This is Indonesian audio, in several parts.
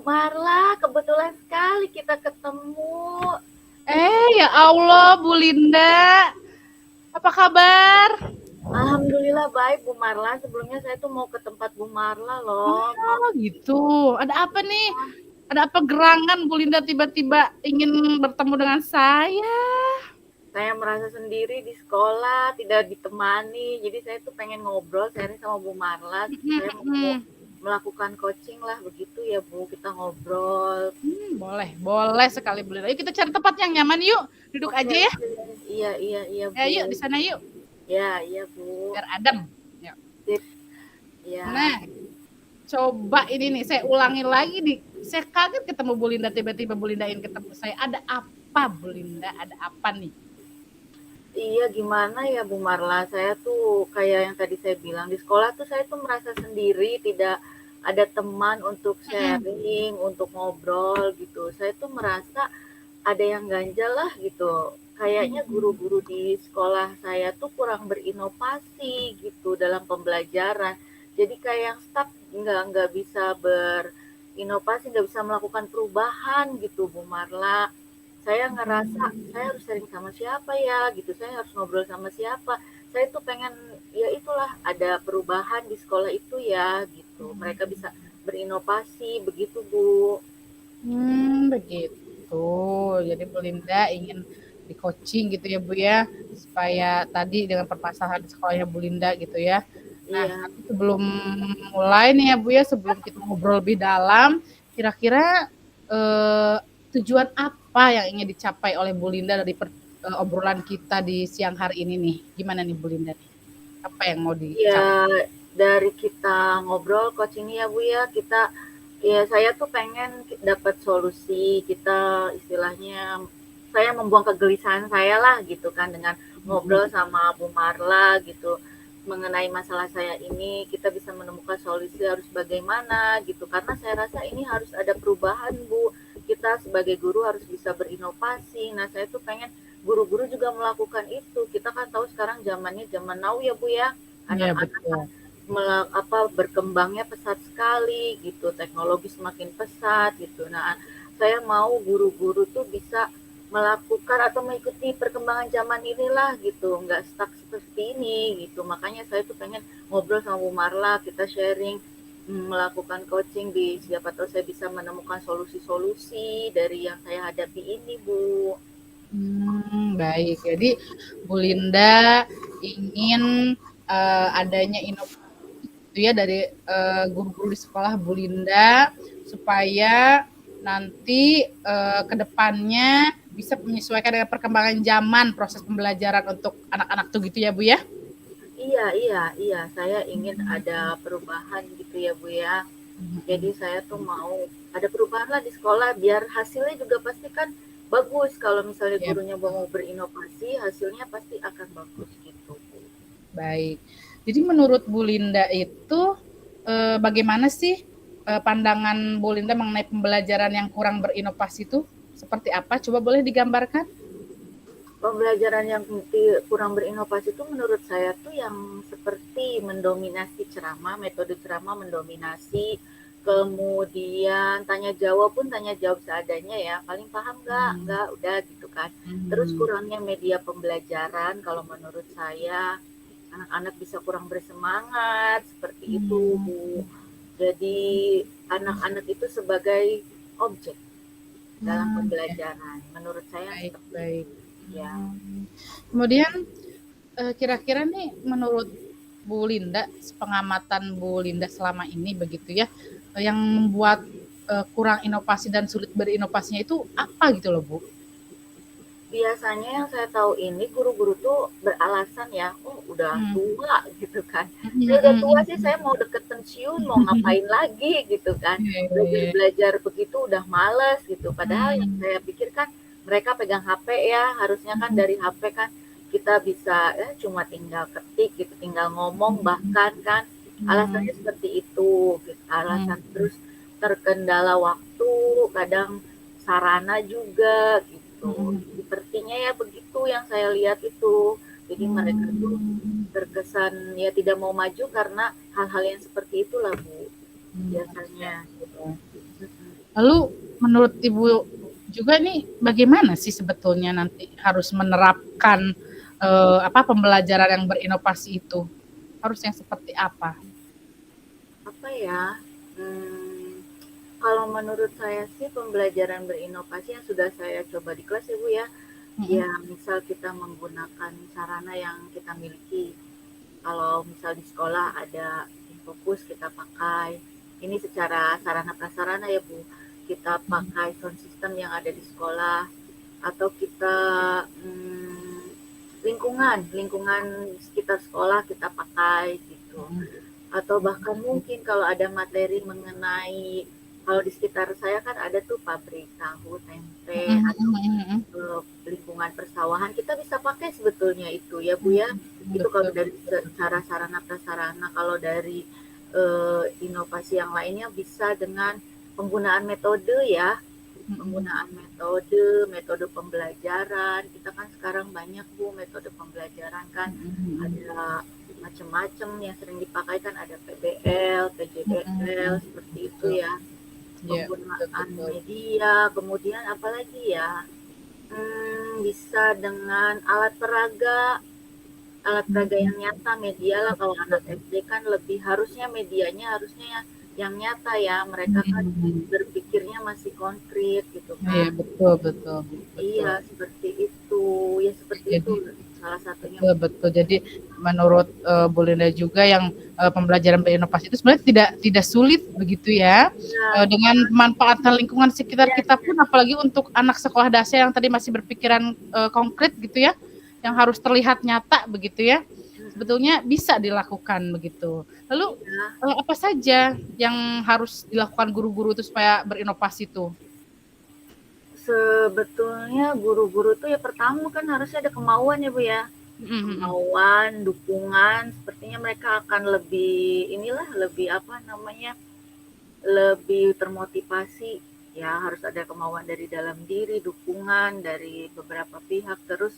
Marla, kebetulan sekali kita ketemu. Ya Allah, Bu Linda. Apa kabar? Alhamdulillah baik Bu Marla. Sebelumnya saya tuh mau ke tempat Bu Marla loh. Mau. Oh, gitu. Ada apa nih? Ada apa gerangan Bu Linda tiba-tiba ingin bertemu dengan saya? Saya merasa sendiri di sekolah, tidak ditemani. Jadi saya tuh pengen ngobrol sharing sama Bu Marla. Saya mau Mm-mm. melakukan coaching lah begitu ya Bu. Kita ngobrol. Boleh sekali Bu Linda. Yuk kita cari tempat yang nyaman yuk. Duduk Oke, aja ya. oke. Iya, iya, iya Ya, Bu. yuk di sana yuk. Ya, iya Bu. Biar adem. Yuk. Sip. Ya. Nah, coba ini nih saya ulangi lagi nih. Saya kaget ketemu Bu Linda, tiba-tiba Bu Linda ingin ketemu saya. Ada apa Bu Linda? Ada apa nih? Iya, gimana ya Bu Marla, saya tuh kayak yang tadi saya bilang, di sekolah tuh saya tuh merasa sendiri, tidak ada teman untuk Mm-mm. sharing, untuk ngobrol gitu. Saya tuh merasa ada yang ganjal lah gitu. Kayaknya guru-guru di sekolah saya tuh kurang berinovasi gitu dalam pembelajaran. Jadi kayak yang stuck, nggak bisa berinovasi, nggak bisa melakukan perubahan gitu Bu Marla. Saya ngerasa saya harus sharing sama siapa ya gitu, saya harus ngobrol sama siapa. Saya tuh pengen ya itulah ada perubahan di sekolah itu ya gitu. Mereka bisa berinovasi begitu Bu. Begitu. Jadi Bu Linda ingin di-coaching gitu ya, Bu, ya, supaya tadi dengan permasalahan di sekolahnya Bu Linda gitu ya. Nah, Iya. tapi sebelum mulai nih ya, Bu, ya, sebelum kita ngobrol lebih dalam, kira-kira, eee, tujuan apa yang ingin dicapai oleh Bu Linda dari obrolan kita di siang hari ini nih? Gimana nih Bu Linda nih? Apa yang mau Ya, dicapai? dari kita ngobrol coach ini ya Bu ya, kita ya saya tuh pengen dapat solusi, kita istilahnya saya membuang kegelisahan saya lah gitu kan dengan ngobrol sama Bu Marla gitu mengenai masalah saya ini, kita bisa menemukan solusi harus bagaimana gitu. Karena saya rasa ini harus ada perubahan Bu. Kita sebagai guru harus bisa berinovasi. Nah, saya tuh pengen guru-guru juga melakukan itu. Kita kan tahu sekarang zamannya zaman now ya Bu ya, Iya, anak-anak kan betul. berkembangnya pesat sekali gitu, teknologi semakin pesat gitu. Nah, saya mau guru-guru tuh bisa melakukan atau mengikuti perkembangan zaman inilah gitu, nggak stuck seperti ini gitu. Makanya saya tuh pengen ngobrol sama Bu Marla, kita sharing, melakukan coaching di siapa tahu saya bisa menemukan solusi-solusi dari yang saya hadapi ini, Bu. Baik. Jadi Bu Linda ingin adanya inovasi itu ya dari guru-guru di sekolah Bu Linda supaya nanti ke depannya bisa menyesuaikan dengan perkembangan zaman proses pembelajaran untuk anak-anak tuh gitu ya Bu ya. Iya, iya, iya, saya ingin ada perubahan gitu ya, Bu ya. Jadi saya tuh mau ada perubahan lah di sekolah biar hasilnya juga pasti kan bagus. Kalau misalnya Ya, gurunya mau berinovasi, hasilnya pasti akan bagus gitu. baik. Jadi menurut Bu Linda itu bagaimana sih pandangan Bu Linda mengenai pembelajaran yang kurang berinovasi itu seperti apa? Coba boleh digambarkan? Pembelajaran yang kurang berinovasi itu menurut saya tuh yang seperti mendominasi ceramah, metode ceramah mendominasi, kemudian tanya jawab pun tanya jawab seadanya ya, paling paham nggak, udah gitu kan. Terus Hmm. kurangnya media pembelajaran kalau menurut saya, anak-anak bisa kurang bersemangat, seperti itu Bu. Jadi anak-anak itu sebagai objek dalam Ya, pembelajaran, menurut saya baik, seperti baik. itu. Ya. Kemudian kira-kira nih menurut Bu Linda, sepengamatan Bu Linda selama ini begitu ya, yang membuat kurang inovasi dan sulit berinovasinya itu apa gitu loh Bu? Biasanya yang saya tahu ini guru-guru tuh beralasan ya, "Oh udah Hmm. tua," gitu kan. "Saya udah tua sih, Hmm. saya mau deket pensiun, mau ngapain lagi," gitu kan. Hmm. Belajar-belajar begitu udah males gitu. Padahal yang Hmm. saya pikir kan mereka pegang HP ya, harusnya kan dari HP kan kita bisa ya cuma tinggal ketik gitu, tinggal ngomong bahkan kan. Alasannya seperti itu, gitu. Alasan terus terkendala waktu, kadang sarana juga gitu. Sepertinya ya begitu yang saya lihat itu. Jadi mereka tuh terkesan ya tidak mau maju karena hal-hal yang seperti itulah Bu, Ya, biasanya. betul. Lalu menurut Ibu juga nih bagaimana sih sebetulnya nanti harus menerapkan pembelajaran yang berinovasi itu? Harus yang seperti apa? Apa ya? Hmm, Kalau menurut saya sih pembelajaran berinovasi yang sudah saya coba di kelas ya Bu ya, Mm-mm. ya misal kita menggunakan sarana yang kita miliki. Kalau misal di sekolah ada Infocus kita pakai. Ini secara sarana prasarana ya Bu. Kita pakai sound system yang ada di sekolah atau kita lingkungan lingkungan sekitar sekolah kita pakai gitu. Atau bahkan mungkin kalau ada materi mengenai kalau di sekitar saya kan ada tuh pabrik tahu, tempe, atau lingkungan persawahan, kita bisa pakai sebetulnya itu ya Bu ya. Itu kalau Betul, dari betul. cara sarana prasarana, kalau dari inovasi yang lainnya bisa dengan penggunaan metode ya, penggunaan metode, metode pembelajaran. Kita kan sekarang banyak Bu metode pembelajaran kan, ada macam-macam yang sering dipakai kan ada PBL, PJBL seperti itu Betul. ya. Ya, betul, Penggunaan betul. media, kemudian apalagi ya? Bisa dengan alat peraga yang nyata media lah kalau anak SD kan lebih harusnya medianya harusnya yang nyata ya mereka kan berpikirnya masih konkret gitu Iya, kan. betul, betul, betul. Iya seperti itu ya seperti itu Jadi salah satunya betul, mungkin. betul. Jadi menurut Bu Linda juga yang pembelajaran berinovasi itu sebenarnya tidak sulit begitu ya. Iya Dengan memanfaatkan lingkungan sekitar iya kita iya pun, apalagi untuk anak sekolah dasar yang tadi masih berpikiran konkret gitu ya, yang harus terlihat nyata begitu ya. Sebetulnya bisa dilakukan begitu. Lalu iya. apa saja yang harus dilakukan guru-guru itu supaya berinovasi itu? Sebetulnya guru-guru tuh ya pertama kan harusnya ada kemauan ya Bu ya, kemauan, dukungan, sepertinya mereka akan lebih inilah lebih apa namanya, lebih termotivasi ya, harus ada kemauan dari dalam diri, dukungan dari beberapa pihak. Terus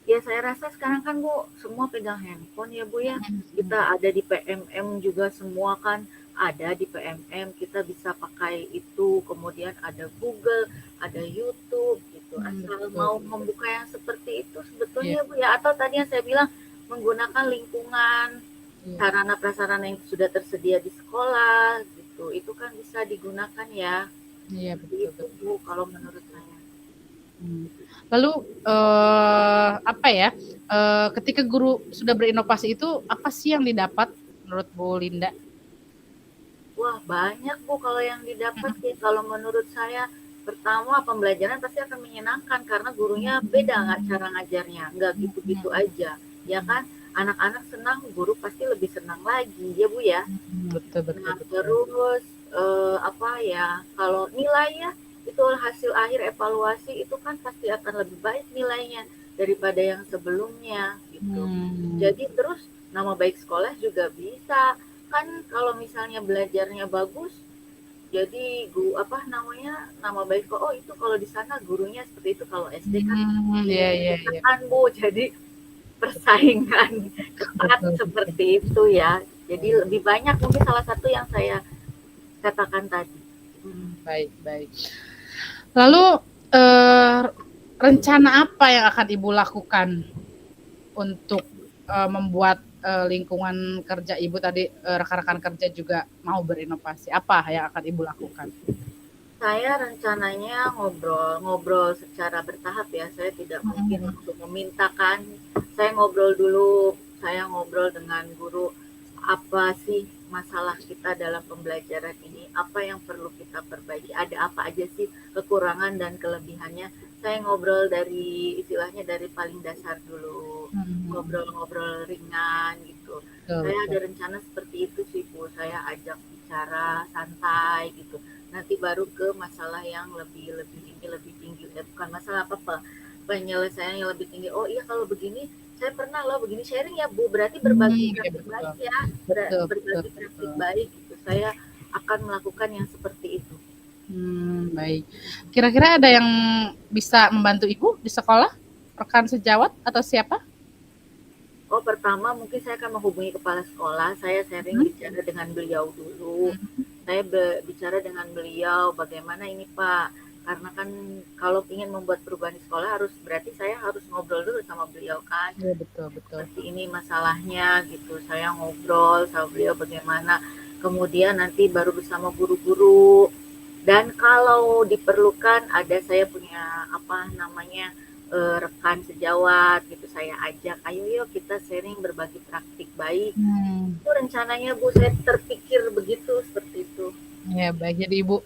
ya saya rasa sekarang kan Bu semua pegang handphone ya Bu ya. Kita ada di PMM juga semua kan ada di PMM, kita bisa pakai itu. Kemudian ada Google, ada YouTube gitu. Asal Betul. mau membuka yang seperti itu Iya, sebetulnya Bu ya. Atau tadi yang saya bilang menggunakan lingkungan iya, sarana prasarana yang sudah tersedia di sekolah gitu. Itu kan bisa digunakan ya. iya, Seperti betul, itu betul. Bu kalau menurut saya. Hmm. Lalu apa ya? Ketika guru sudah berinovasi itu apa sih yang didapat menurut Bu Linda? Wah, banyak Bu kalau yang didapat ya. Kalau menurut saya, pertama pembelajaran pasti akan menyenangkan karena gurunya beda nggak cara ngajarnya, nggak gitu-gitu aja, ya kan? Anak-anak senang, guru pasti lebih senang lagi, ya Bu ya. Betul, betul, Nah, betul. terus apa ya? Kalau nilainya itu hasil akhir evaluasi itu kan pasti akan lebih baik nilainya daripada yang sebelumnya gitu. Hmm. Jadi terus nama baik sekolah juga bisa kan kalau misalnya belajarnya bagus jadi guru apa namanya nama baik kok oh itu kalau di sana gurunya seperti itu kalau SD kan Iya, iya, iya. kan Bu jadi persaingan ketat Betul, betul. seperti itu ya jadi lebih banyak mungkin salah satu yang saya katakan tadi. Baik, baik. Lalu rencana apa yang akan Ibu lakukan untuk membuat lingkungan kerja Ibu tadi rekan-rekan kerja juga mau berinovasi? Apa yang akan Ibu lakukan? Saya rencananya ngobrol secara bertahap ya. Saya tidak mungkin untuk memintakan. Saya ngobrol dulu. Saya ngobrol dengan guru. Apa sih masalah kita dalam pembelajaran ini? Apa yang perlu kita perbaiki? Ada apa aja sih kekurangan dan kelebihannya? Saya ngobrol dari istilahnya dari paling dasar dulu. Ngobrol-ngobrol ringan gitu. Betul, Saya ada betul. rencana seperti itu sih Bu. Saya ajak bicara santai gitu nanti baru ke masalah yang lebih tinggi bukan masalah apa penyelesaian yang lebih tinggi oh iya kalau begini saya pernah loh begini sharing ya Bu berarti berbagi Iya, praktik betul. baik ya Betul, betul, berbagi praktik betul. baik gitu saya akan melakukan yang seperti itu. Baik. Kira-kira ada yang bisa membantu Ibu di sekolah? Rekan sejawat atau siapa? Oh pertama mungkin saya akan menghubungi kepala sekolah saya sharing bicara dengan beliau dulu saya bicara dengan beliau, bagaimana ini Pak, karena kan kalau ingin membuat perubahan di sekolah berarti saya harus ngobrol dulu sama beliau kan, Iya, betul betul. seperti ini masalahnya gitu. Saya ngobrol sama beliau bagaimana, kemudian nanti baru bersama guru-guru. Dan kalau diperlukan ada saya punya apa namanya rekan sejawat gitu, saya ajak, ayo yuk kita sharing berbagi praktik baik. Itu rencananya Bu, saya terpikir begitu seperti itu. Ya, baik. Jadi Ibu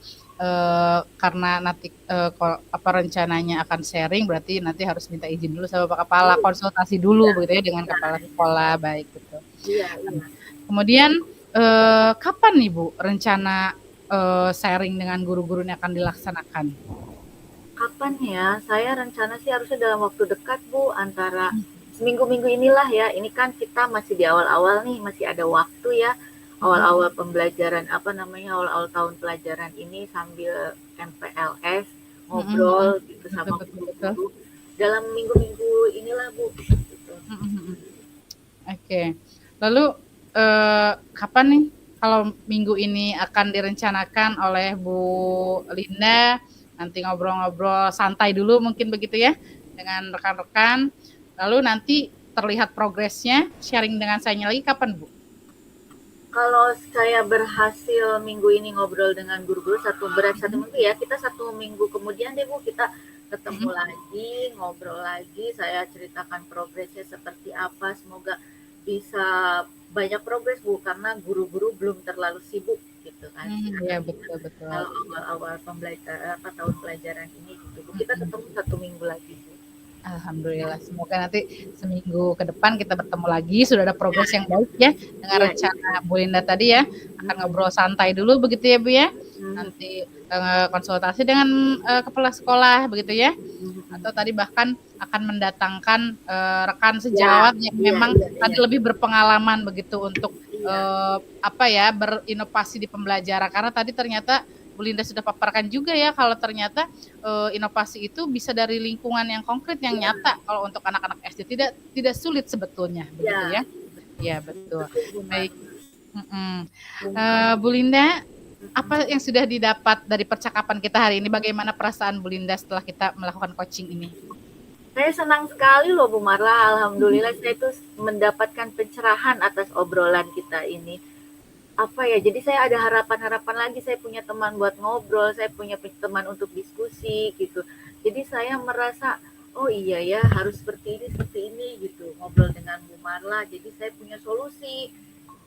karena nanti apa rencananya akan sharing, berarti nanti harus minta izin dulu sama Pak Kepala, konsultasi dulu Iya, begitu ya dengan kepala sekolah, baik betul. iya, iya. Kemudian kapan nih Bu rencana sharing dengan guru-guru yang akan dilaksanakan? Kapan ya? Saya rencana sih harusnya dalam waktu dekat Bu, antara seminggu-minggu inilah ya. Ini kan kita masih di awal-awal nih, masih ada waktu ya. Awal-awal pembelajaran apa namanya, awal-awal tahun pelajaran ini sambil MPLS ngobrol gitu Betul, sama betul, betul. guru-guru. Dalam minggu-minggu inilah Bu. Gitu. Oke. Lalu kapan nih kalau minggu ini akan direncanakan oleh Bu Linda? Nanti ngobrol-ngobrol santai dulu mungkin begitu ya dengan rekan-rekan. Lalu nanti terlihat progresnya, sharing dengan saya lagi kapan Bu? Kalau saya berhasil minggu ini ngobrol dengan guru-guru satu minggu ya, kita 1 minggu kemudian deh Bu, kita ketemu lagi, ngobrol lagi, saya ceritakan progresnya seperti apa, semoga bisa banyak progres Bu, karena guru-guru belum terlalu sibuk gitu kan. Ya betul betul. Kalau awal-awal pembelajaran tahun pelajaran ini gitu Bu, kita ketemu 1 minggu lagi Bu. Alhamdulillah, semoga nanti seminggu ke depan kita bertemu lagi, sudah ada progres yang baik ya, dengan rencana Bu Linda tadi ya, akan ngobrol santai dulu begitu ya Bu ya, nanti konsultasi dengan kepala sekolah begitu ya, atau tadi bahkan akan mendatangkan rekan sejawat yang memang tadi lebih berpengalaman begitu untuk apa ya, berinovasi di pembelajaran, karena tadi ternyata Bu Linda sudah paparkan juga ya kalau ternyata inovasi itu bisa dari lingkungan yang konkret yang nyata kalau untuk anak-anak SD tidak sulit sebetulnya begitu ya. Ya betul. Baik. Bu Linda, apa yang sudah didapat dari percakapan kita hari ini? Bagaimana perasaan Bu Linda setelah kita melakukan coaching ini? Saya senang sekali loh Bu Marla, alhamdulillah saya itu mendapatkan pencerahan atas obrolan kita ini. Apa ya, jadi saya ada harapan-harapan lagi, saya punya teman buat ngobrol, saya punya teman untuk diskusi gitu. Jadi saya merasa, oh iya ya harus seperti ini gitu, ngobrol dengan Bu Marla, jadi saya punya solusi.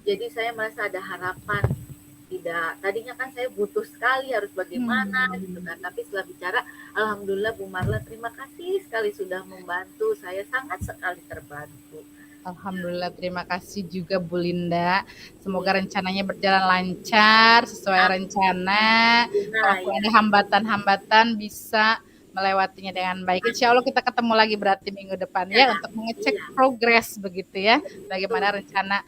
Jadi saya merasa ada harapan. Tidak, tadinya kan saya butuh sekali harus bagaimana gitu kan, tapi setelah bicara, alhamdulillah Bu Marla terima kasih sekali sudah membantu, saya sangat sekali terbantu. Alhamdulillah, terima kasih juga Bu Linda. Semoga rencananya berjalan lancar, sesuai rencana. Kalau ada hambatan-hambatan bisa melewatinya dengan baik. Insya Allah kita ketemu lagi berarti minggu depan ya untuk mengecek progres begitu ya. Bagaimana rencana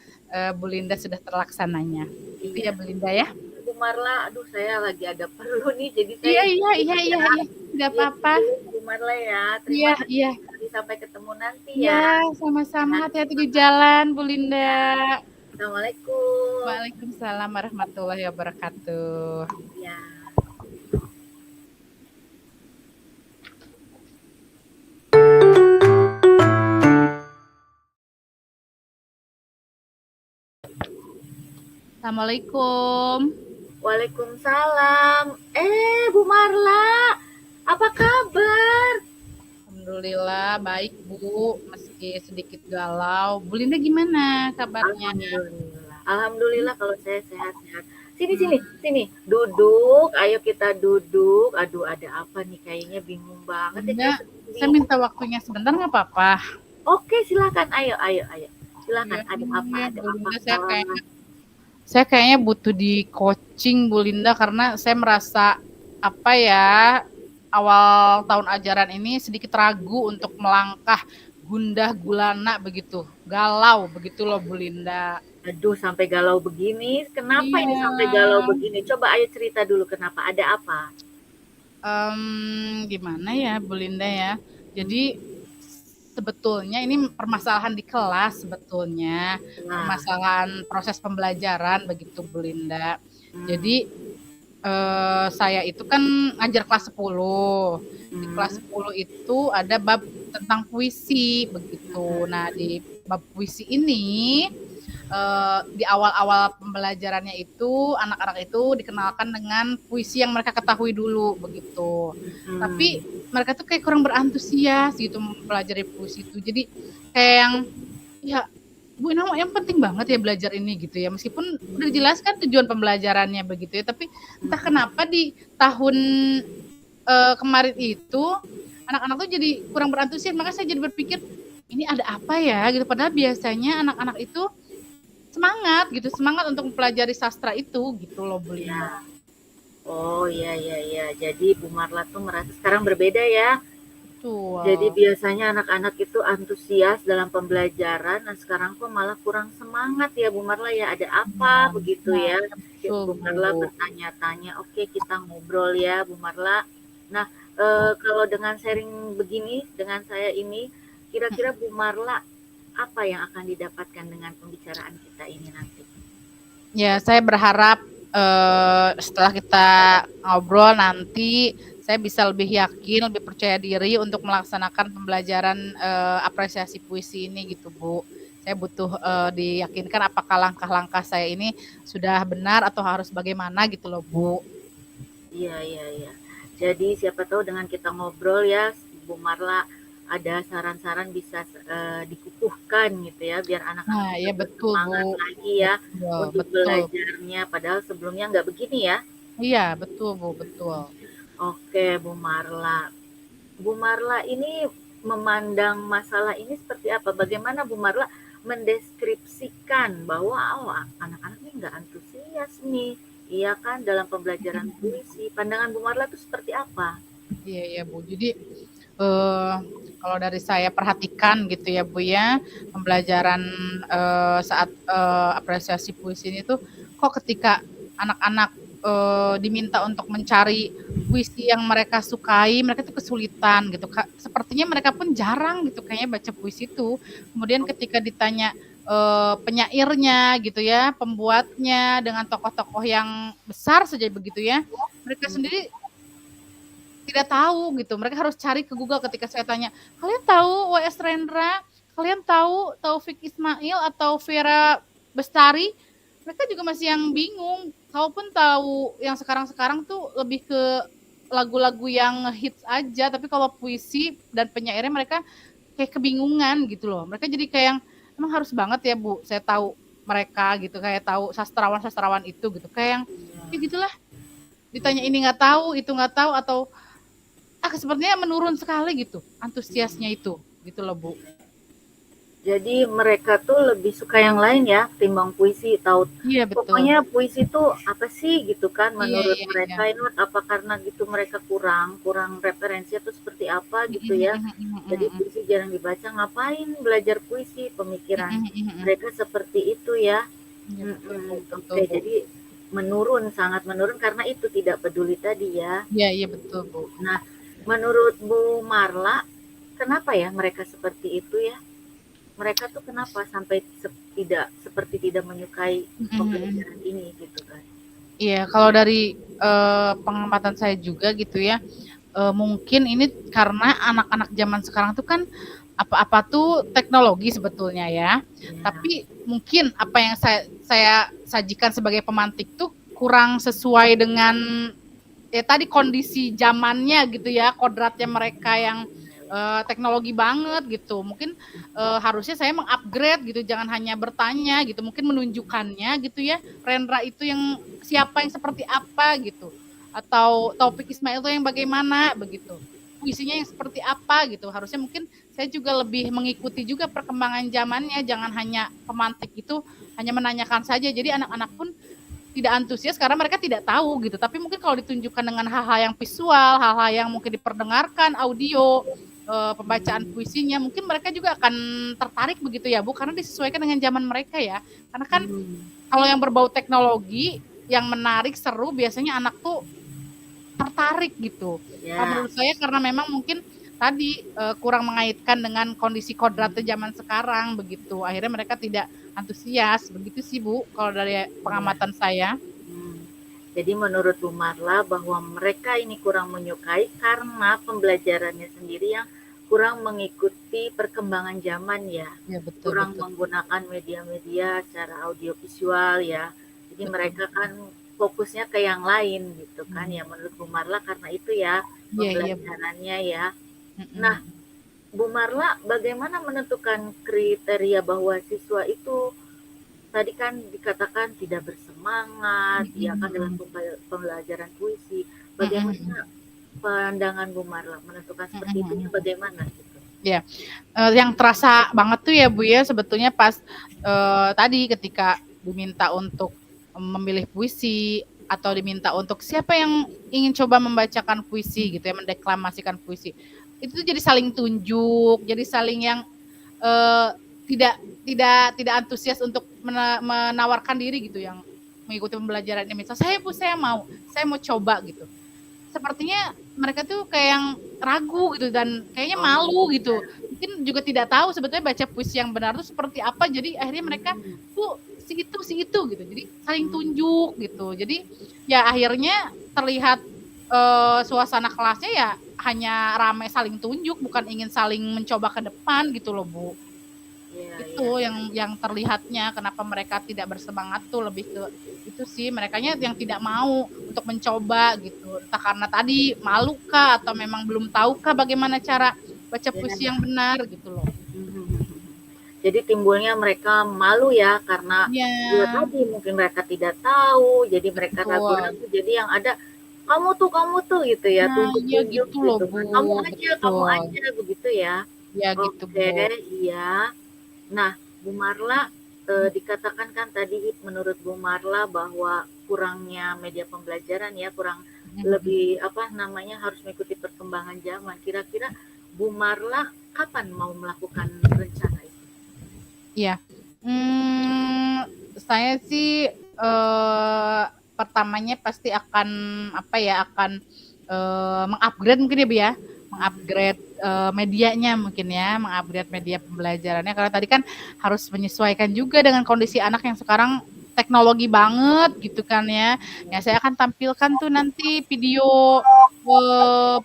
Bu Linda sudah terlaksananya. Itu ya Bu Linda ya. Bu Marla, aduh saya lagi ada perlu nih, jadi saya iya. Tidak apa-apa. Bu Marla ya, Iya. Sampai ketemu nanti ya. Ya, sama-sama. Hati-hati di jalan, Bu Linda. Assalamualaikum. Waalaikumsalam warahmatullahi wabarakatuh. Ya. Assalamualaikum. Waalaikumsalam. Bu Marla, apa kabar? Alhamdulillah baik Bu, meski sedikit galau. Bu Linda gimana kabarnya? Alhamdulillah kalau saya sehat-sehat. Sini. Duduk, ayo kita duduk. Aduh, ada apa nih? Kayaknya bingung banget. Bunda, saya minta waktunya sebentar nggak apa-apa? Oke, silakan. Ayo. Silakan. Ada apa? Saya kayaknya butuh di coaching Bu Linda karena saya merasa apa ya, awal tahun ajaran ini sedikit ragu untuk melangkah gundah gulana begitu, galau begitu loh Bu Linda. Aduh, sampai galau begini. Kenapa ini sampai galau begini? Coba ayo cerita dulu kenapa, ada apa? Gimana ya Bu Linda ya, jadi sebetulnya ini permasalahan di kelas sebetulnya, permasalahan proses pembelajaran begitu Bu Linda. Jadi saya itu kan ngajar kelas 10. Di kelas Hmm. 10 itu ada bab tentang puisi begitu. Nah, di bab puisi ini di awal-awal pembelajarannya itu anak-anak itu dikenalkan dengan puisi yang mereka ketahui dulu begitu. Tapi Hmm. mereka tuh kayak kurang berantusias gitu mempelajari puisi itu. Jadi kayak yang ya Bu Inang yang penting banget ya belajar ini gitu ya. Meskipun udah dijelaskan tujuan pembelajarannya begitu ya, tapi entah kenapa di tahun kemarin itu anak-anak tuh jadi kurang berantusias. Makanya saya jadi berpikir ini ada apa ya gitu. Padahal biasanya anak-anak itu semangat gitu, semangat untuk mempelajari sastra itu gitu loh Bu Linda. Ya. Oh, iya, iya, iya. Jadi Bu Marla tuh merasa sekarang berbeda ya. Jadi Betul. biasanya anak-anak itu antusias dalam pembelajaran, nah sekarang kok malah kurang semangat ya Bu Marla ya, ada apa Nah, begitu nah ya? ya betul Bu Marla Bu. bertanya-tanya, oke kita ngobrol ya Bu Marla. Nah, kalau dengan sharing begini, dengan saya ini, kira-kira Bu Marla apa yang akan didapatkan dengan pembicaraan kita ini nanti? Ya, saya berharap setelah kita ngobrol nanti saya bisa lebih yakin, lebih percaya diri untuk melaksanakan pembelajaran apresiasi puisi ini gitu Bu. Saya butuh diyakinkan apakah langkah-langkah saya ini sudah benar atau harus bagaimana gitu loh Bu. Iya, iya, iya. Jadi siapa tahu dengan kita ngobrol ya, Bu Marla ada saran-saran bisa dikukuhkan gitu ya, biar anak-anak Nah, kita ya betul Bu. bersemangat lagi ya Betul, untuk betul. belajarnya. Padahal sebelumnya nggak begini ya. Iya, betul Bu, betul. Oke, Bu Marla. Bu Marla ini memandang masalah ini seperti apa? Bagaimana Bu Marla mendeskripsikan bahwa oh, anak-anak ini nggak antusias nih, iya kan dalam pembelajaran puisi. Pandangan Bu Marla itu seperti apa? Iya, iya Bu. Jadi eh, kalau dari saya perhatikan gitu ya Bu ya, pembelajaran saat apresiasi puisi ini tuh kok ketika anak-anak diminta untuk mencari puisi yang mereka sukai, mereka tuh kesulitan gitu. Sepertinya mereka pun jarang gitu kayaknya baca puisi itu. Kemudian ketika ditanya penyairnya gitu ya, pembuatnya dengan tokoh-tokoh yang besar saja begitu ya, mereka sendiri tidak tahu gitu. Mereka harus cari ke Google ketika saya tanya, kalian tahu W.S. Rendra? Kalian tahu Taufik Ismail atau Vera Bestari? Mereka juga masih yang bingung. Kalaupun tahu yang sekarang-sekarang tuh lebih ke lagu-lagu yang hits aja, tapi kalau puisi dan penyairnya mereka kayak kebingungan gitu loh. Mereka jadi kayak yang emang harus banget ya Bu, saya tahu mereka gitu, kayak tahu sastrawan-sastrawan itu gitu. Kayak yang ya gitulah, ditanya ini nggak tahu, itu nggak tahu atau sepertinya menurun sekali gitu antusiasnya itu gitu loh Bu. Jadi mereka tuh lebih suka yang lain ya, timbang puisi. Tahu Iya betul. pokoknya puisi itu apa sih gitu kan Iya menurut iya iya. mereka ini apa karena gitu mereka kurang kurang referensi atau seperti apa gitu Mhm ya. mhm mhm Jadi mhm. puisi jarang dibaca, ngapain belajar puisi? Pemikiran Mhm mhm mhm. mereka seperti itu ya. Iya betul Bu, betul Oke, Bu. jadi menurun, sangat menurun karena itu tidak peduli tadi ya. Iya iya betul Bu. Nah, menurut Bu Marla, kenapa ya mereka seperti itu ya? Mereka tuh kenapa sampai tidak seperti tidak menyukai Mhm mhm mhm. pembelajaran ini gitu kan? Iya, kalau dari pengamatan saya juga gitu ya, mungkin ini karena anak-anak zaman sekarang tuh kan apa-apa tuh teknologi sebetulnya ya. Ya, Tapi mungkin apa yang saya sajikan sebagai pemantik tuh kurang sesuai dengan ya tadi kondisi zamannya gitu ya, kodratnya mereka yang teknologi banget gitu. Mungkin harusnya saya mengupgrade gitu, jangan hanya bertanya gitu, mungkin menunjukkannya gitu ya. Rendra itu yang siapa yang seperti apa gitu, atau Taufik Ismail itu yang bagaimana begitu. Puisinya yang seperti apa gitu. Harusnya mungkin saya juga lebih mengikuti juga perkembangan zamannya, jangan hanya pemantik itu hanya menanyakan saja. Jadi anak-anak pun tidak antusias karena mereka tidak tahu gitu. Tapi mungkin kalau ditunjukkan dengan hal-hal yang visual, hal-hal yang mungkin diperdengarkan, audio, pembacaan puisinya, mungkin mereka juga akan tertarik begitu ya Bu, karena disesuaikan dengan zaman mereka ya. Karena kan kalau yang berbau teknologi, yang menarik, seru, biasanya anak tuh tertarik gitu. Kalau ya, menurut saya karena memang mungkin tadi kurang mengaitkan dengan kondisi kodratnya zaman sekarang begitu. Akhirnya mereka tidak antusias begitu sih Bu kalau dari ya. pengamatan saya. Hmm. Jadi menurut Bu Marla bahwa mereka ini kurang menyukai karena pembelajarannya sendiri yang kurang mengikuti perkembangan zaman ya, Ya, betul kurang betul. menggunakan media-media secara audiovisual ya. Jadi Betul. mereka kan fokusnya ke yang lain gitu kan Mhm. ya menurut Bu Marla karena itu ya Iya iya, Bu. pembelajarannya ya. Mhm Nah, mhm. Bu Marla bagaimana menentukan kriteria bahwa siswa itu tadi kan dikatakan tidak bersemangat, ya Mhm kan dalam mhm. pembelajaran puisi. Mhm mhm. Bagaimana pandangan Bu Marla menentukan Mhm seperti itunya mhm. bagaimana gitu? Iya, yang terasa banget tuh ya, Bu, ya, sebetulnya pas, tadi ketika diminta untuk memilih puisi atau diminta untuk siapa yang ingin coba membacakan puisi gitu ya, mendeklamasikan puisi. Itu tuh jadi saling tunjuk, jadi saling yang, eee, tidak tidak antusias untuk menawarkan diri gitu, yang mengikuti pembelajaran ini. Misal, "Saya Bu, saya mau coba," gitu. Sepertinya mereka tuh kayak yang ragu gitu dan kayaknya Oh, malu gitu. ya. Mungkin juga tidak tahu sebetulnya baca puisi yang benar tuh seperti apa, jadi akhirnya mereka Hmm, tuh si itu gitu. Jadi saling hmm, tunjuk gitu. Jadi ya akhirnya terlihat, suasana kelasnya ya hanya rame saling tunjuk, bukan ingin saling mencoba ke depan gitu loh, Bu. ya, ya, Itu ya. yang terlihatnya kenapa mereka tidak bersemangat tuh lebih ke itu sih, merekanya yang tidak mau untuk mencoba gitu. Entah karena tadi malu kah atau memang belum tahu kah bagaimana cara baca puisi yang Ya. benar gitu loh. Hmm. Jadi timbulnya mereka malu ya karena Iya, ya tadi mungkin mereka tidak tahu, jadi mereka betul. ragu-ragu. Jadi yang ada kamu tuh gitu ya, Nah, iya tunjuk-tunjuk gitu loh, gitu Bu, kan. Kamu betul. aja begitu ya. Iya gitu, Bu. Oke, iya. Nah, Bu Marla, Mhm dikatakan kan tadi menurut Bu Marla bahwa kurangnya media pembelajaran ya, kurang mhm mhm. lebih apa namanya, harus mengikuti perkembangan zaman. Kira-kira Bu Marla kapan mau melakukan rencana itu? Iya, mmm, saya sih, pertamanya pasti akan, apa ya, akan, meng-upgrade mungkin ya, Bu, ya, meng-upgrade, medianya mungkin ya, meng-upgrade media pembelajarannya karena tadi kan harus menyesuaikan juga dengan kondisi anak yang sekarang teknologi banget gitu kan ya. Ya saya akan tampilkan tuh nanti video, eee,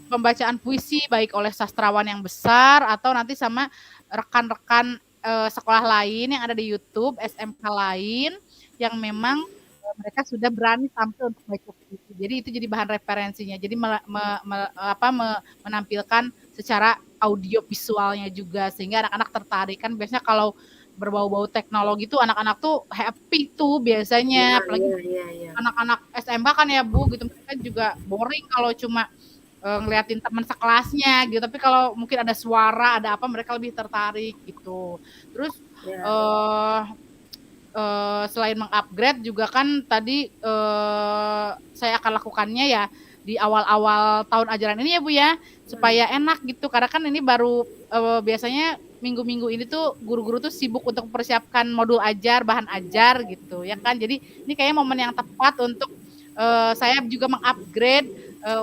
pembacaan puisi baik oleh sastrawan yang besar atau nanti sama rekan-rekan, sekolah lain yang ada di YouTube, SMK lain yang memang, mereka sudah berani tampil untuk baca puisi. Jadi itu jadi bahan referensinya. Jadi mela me me apa, menampilkan secara audio visualnya juga sehingga anak-anak tertarik. Kan biasanya kalau berbau-bau teknologi tuh anak-anak tuh happy tuh biasanya, Iya, apalagi iya, iya, iya. anak-anak SMK kan ya, Bu, gitu, mereka juga boring kalau cuma ngeliatin teman sekelasnya gitu, tapi kalau mungkin ada suara, ada apa, mereka lebih tertarik gitu. Terus, Iya, eee selain meng-upgrade juga kan tadi, saya akan lakukannya ya di awal-awal tahun ajaran ini ya, Bu, ya, hmm, supaya enak gitu. Karena kan ini baru, biasanya minggu-minggu ini tuh guru-guru tuh sibuk untuk mempersiapkan modul ajar, bahan ajar gitu ya kan. Jadi ini kayaknya momen yang tepat untuk, saya juga meng-upgrade,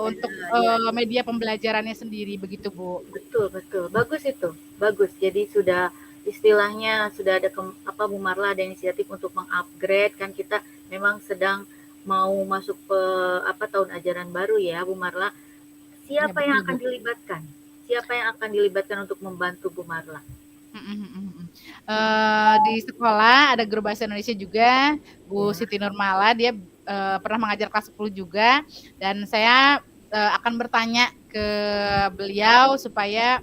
untuk, iya, iya, iya. media pembelajarannya sendiri begitu, Bu. Betul, betul. Bagus itu, bagus. Jadi sudah istilahnya sudah ada apa Bu Marla ada inisiatif untuk mengupgrade kan kita memang sedang mau masuk ke apa tahun ajaran baru ya Bu Marla. Iya Siapa yang betul, akan Bu. dilibatkan? Siapa yang akan dilibatkan untuk membantu Bu Marla? Mhm mhm mhm. Di sekolah ada guru bahasa Indonesia juga, Bu Ya, Siti Nurmala, dia, pernah mengajar kelas 10 juga, dan saya, akan bertanya ke beliau supaya,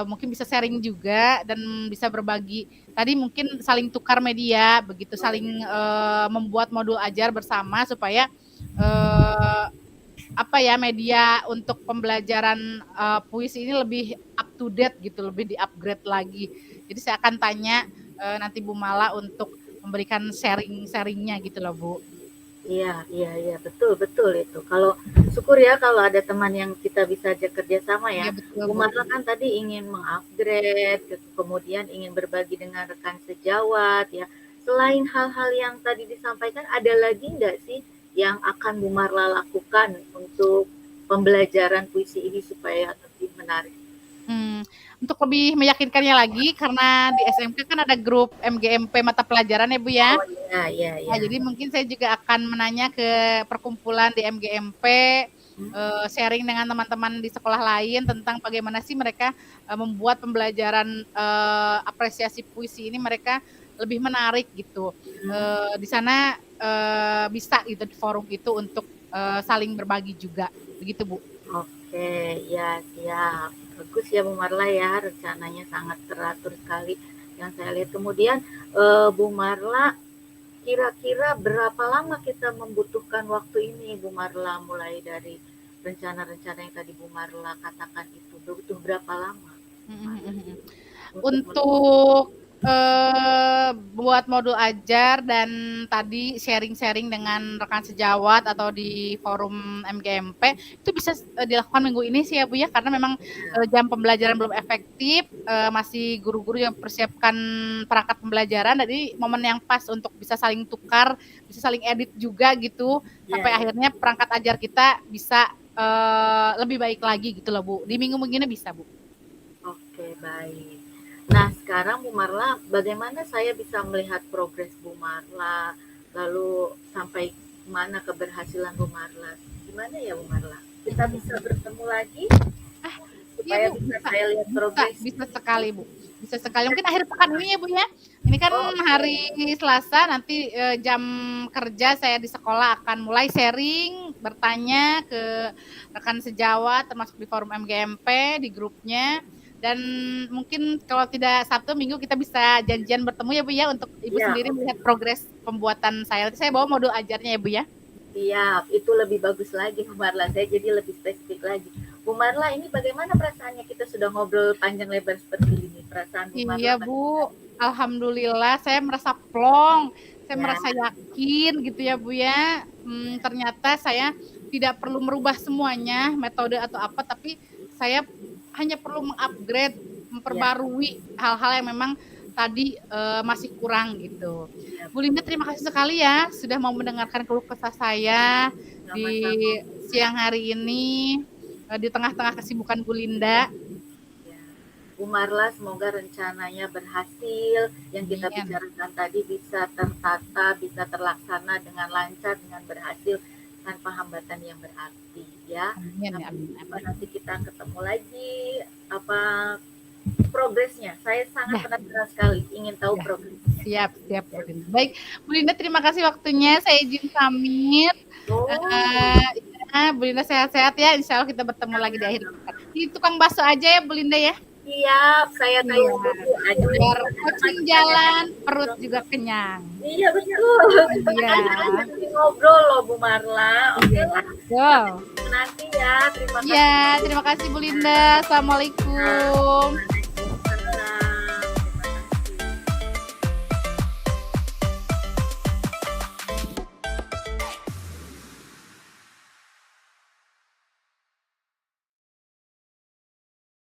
mungkin bisa sharing juga dan bisa berbagi. Tadi mungkin saling tukar media, begitu, oh saling, ya, membuat modul ajar bersama supaya, eee apa ya, media untuk pembelajaran, puisi ini lebih up to date gitu, lebih di-upgrade lagi. Jadi saya akan tanya, nanti Bu Mala untuk memberikan sharing-sharing-nya gitu loh, Bu. iya, iya, iya, betul, betul itu. Kalau syukur ya kalau ada teman yang kita bisa ajak kerjasama ya. Iya betul, Bu Bu. Marla kan tadi ingin mengupgrade, kemudian ingin berbagi dengan rekan sejawat ya. Selain hal-hal yang tadi disampaikan, ada lagi nggak sih yang akan Bu Marla lakukan untuk pembelajaran puisi ini supaya lebih menarik? Mmm, untuk lebih meyakinkannya lagi karena di SMK kan ada grup MGMP mata pelajaran ya Bu ya. Oh iya, iya, Nah, iya. jadi mungkin saya juga akan menanya ke perkumpulan di MGMP, sharing dengan teman-teman di sekolah lain tentang bagaimana sih mereka membuat pembelajaran apresiasi puisi ini mereka lebih menarik gitu. Di sana bisa gitu di forum itu untuk saling berbagi juga, begitu Bu. Oke, ya siap. Bagus ya Bu Marla ya, rencananya sangat teratur sekali yang saya lihat. Kemudian Bu Marla, kira-kira berapa lama kita membutuhkan waktu ini Bu Marla, mulai dari rencana-rencana yang tadi Bu Marla katakan itu, butuh berapa lama untuk Untuk buat modul ajar dan tadi sharing-sharing dengan rekan sejawat atau di forum MGMP itu bisa dilakukan minggu ini sih ya Bu ya, karena memang jam pembelajaran belum efektif, masih guru-guru yang persiapkan perangkat pembelajaran, jadi momen yang pas untuk bisa saling tukar, bisa saling edit juga gitu, sampai akhirnya perangkat ajar kita bisa lebih baik lagi gitu loh Bu. Di minggu-minggu ini bisa Bu. Oke, baik. Nah, sekarang Bu Marla, bagaimana saya bisa melihat progres Bu Marla, lalu sampai mana keberhasilan Bu Marla? Gimana ya Bu Marla? Kita bisa bertemu lagi supaya Iya Bu, bisa bisa, saya lihat progres. bisa sekali Bu, bisa sekali. Mungkin akhir pekan ini ya Bu ya. Ini kan hari Selasa, nanti jam kerja saya di sekolah akan mulai sharing, bertanya ke rekan sejawat, termasuk di forum MGMP, di grupnya. Dan mungkin kalau tidak Sabtu Minggu kita bisa janjian bertemu ya Bu ya, untuk Ibu Ya, sendiri melihat progres pembuatan saya. Nanti saya bawa modul ajarnya ya Bu ya. siap, itu lebih bagus lagi Bu Marla, saya jadi lebih spesifik lagi. Bu Marla, ini bagaimana perasaannya kita sudah ngobrol panjang lebar seperti ini? Perasaan Bu Marla? Iya Bu, alhamdulillah saya merasa plong, saya Ya. merasa yakin gitu ya Bu ya. Ternyata saya tidak perlu merubah semuanya metode atau apa, tapi saya hanya perlu mengupgrade, memperbarui hal-hal yang memang tadi masih kurang gitu. Bu Linda, terima kasih sekali ya sudah mau mendengarkan keluh kesah saya di siang hari ini di tengah-tengah kesibukan Bu Linda. Bu Marla, semoga rencananya berhasil, yang kita bicarakan tadi bisa tertata, bisa terlaksana dengan lancar, dengan berhasil, tanpa hambatan yang berarti ya. Nanti kita ketemu lagi apa progresnya. Saya sangat penasaran sekali, ingin tahu progresnya. Siap, siap Bu Linda. Baik, Bu Linda, terima kasih waktunya. Saya izin pamit. Ya, Bu Linda sehat-sehat ya. Insya Allah kita bertemu lagi di akhir pekan. Di tukang bakso aja ya Bu Linda ya. Siap, saya tahu. Biar kucing jalan, perut juga kenyang. Iya betul. Iya. Ngobrol loh Bu Marla. Oke lah. Nanti ya. Terima kasih. Ya, terima kasih Bu Linda. Assalamualaikum.